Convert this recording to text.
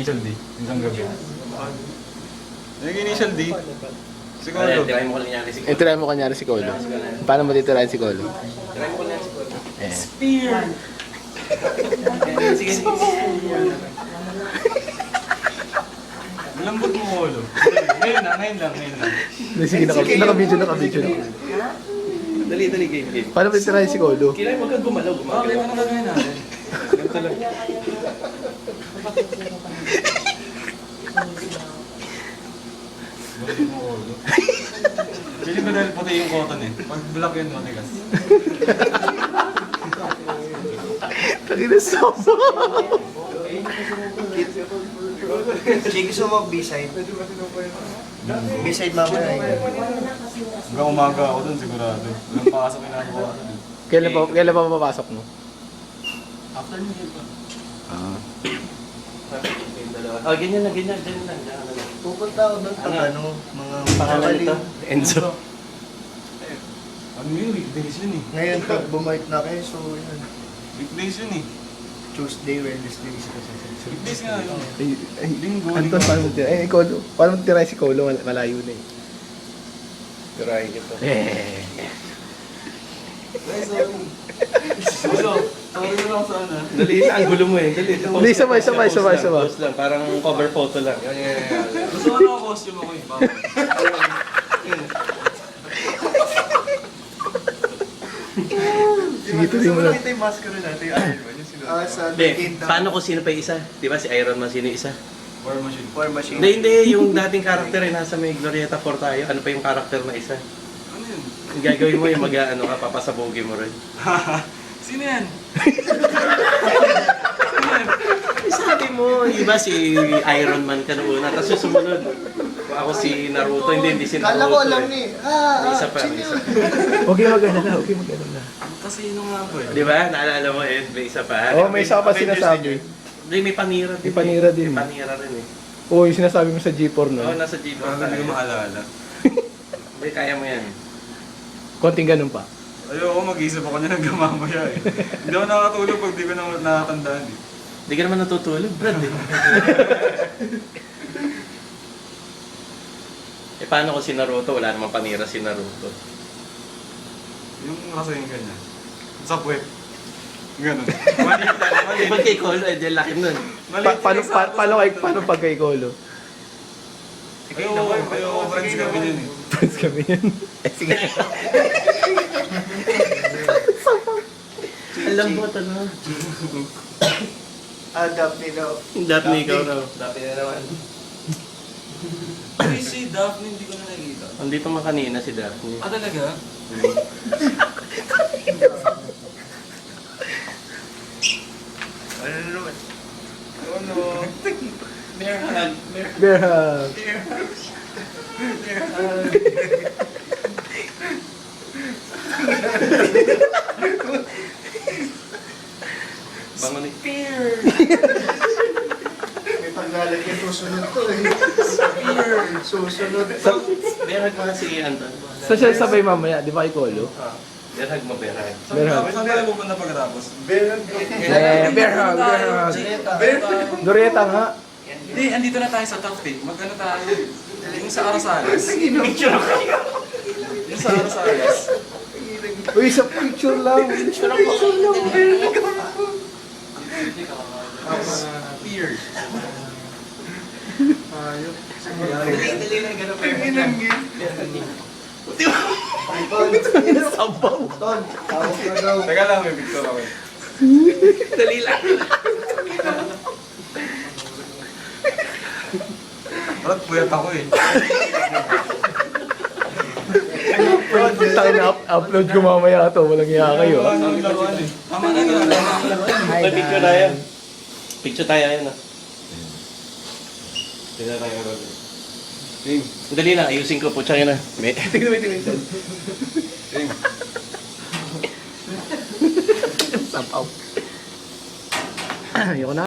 Initial D, isang gabi. Nag-initial D. Siguro. Tirahin mo kunyari si Colo. Tirahin mo kanyari si Colo. Paano mo titirahin si Colo? Tirahin mo kunyari si Colo. Spear! Sige, sige. Malambot mo, Colo. Ngayon lang. Sige, naka-video. Dali, game. Paano mo titirahin si Colo? Kailangan huwag kang gumalaw. Okay, ano gagawin natin? Ganito lang. Malambot mo, Colo. Pili ko dahil puti yung cotton eh. Pag black yun, matigas. Tangina sobo. Sige, gusto mo B-side? B-side mamaya. Hanggang umaga ako dun sigurado. Walang pasok yung nakabukasan eh. Kailan pa mapapasok mo? After nyo yun pa. Oh, ganyan lang. Pupunta ako doon pag mga Pangalan nito? Enzo. Ano yun? Weekdays yun eh. Ngayon pag bumalik na kayo, so yun. Weekdays yun eh. Tuesday, Wednesday, Weekdays nga yun. Linggo. Anton, paano mo titirahin? Colo. Paano mo titirahin si Colo? Malayo na eh. Tirahin ito. Sorry mo lang sana. Dali na, ang gulo mo eh. Dali. Hindi, sabay. Post lang, parang cover photo lang. Gusto ko na costume ako eh. Bawal. Sige, tuloy mo lang. Ito yung maskara natin, yung Iron Man, yung sinuot. Sa Hindi, Kingdom. paano kung sino pa yung isa? Di ba si Iron Man, sino yung isa? War machine. War Machine. Hindi, yung dating karakter eh, nasa may Glorieta 4 tayo. Ano pa yung karakter na isa? Ano yun? Yung gagawin mo yung mag-ano ka, papasabugin mo rin. Sino yan? Sabi mo, iba si Iron Man ka noon, tapos yung sumunod. Kung ako si Naruto, hindi si Naruto. Kala ko alam eh. ni. May isa pa, Sino may yun? isa. Okay, mag-alala. Kasi yun nga po eh. Di ba? Naalala mo eh, may isa pa. Oo, may isa pa sinasabi. Hindi, may panira din. May panira din. May panira rin eh. Oo, yung sinasabi mo sa G4 no? Oo, nasa G4 Parang hindi ko maalala. Hindi, kaya mo yan. Konting ganun pa. Ayoko mag-isip ako niya hanggang mamaya eh. Hindi ako nakatulog pag di ko na nakatandaan eh. Hindi ka naman natutulog, Brad eh. Eh, paano kung si Naruto? Wala namang panira si Naruto. Yung rasayin ka niya. Sa puwet. Ganun. Maliit lang, maliit. Pag kay Colo, eh, di laki nun. Paano pag kay Colo? Ayoko, friends kami yun eh. Friends kami yun. Sige. Alam mo, ano? Daphne daw. Daphne, ikaw raw. Daphne na naman. Uy, si Daphne hindi ko na nakita. Andito man kanina si Daphne. Ah, talaga? Ano na naman? Oh no. Bear hug. Bear hug. Bangon eh. May paglalagyan susunod to eh. Susunod. Bear hug mga si Anton. So siya sabay mamaya, di ba kay Colo? Bear hug mo, bear hug. Bear hug. Saan ka pupunta pagkatapos? Bear hug. Glorieta nga. Hindi, andito na tayo sa top eh. Mag-ano tayo? Yung sa Arasalas. Yung sa Arasalas. Uy, sa picture lang. Beer. Dali lang, ganun pa. Sabaw. Ton, tawag na daw. Teka lang, may picture ako. Dali lang. Ba't puyat ako eh? Tayo na upload ko mamaya to. Walang iya kayo. ah. Ano ang laruan eh? Tama na yun. May picture tayo. Picture tayo yun ah. Tignan tayo, Robin. Dali lang, ayusin ko. Putsang yun ah. Tingnan. Sabaw. Ayoko na.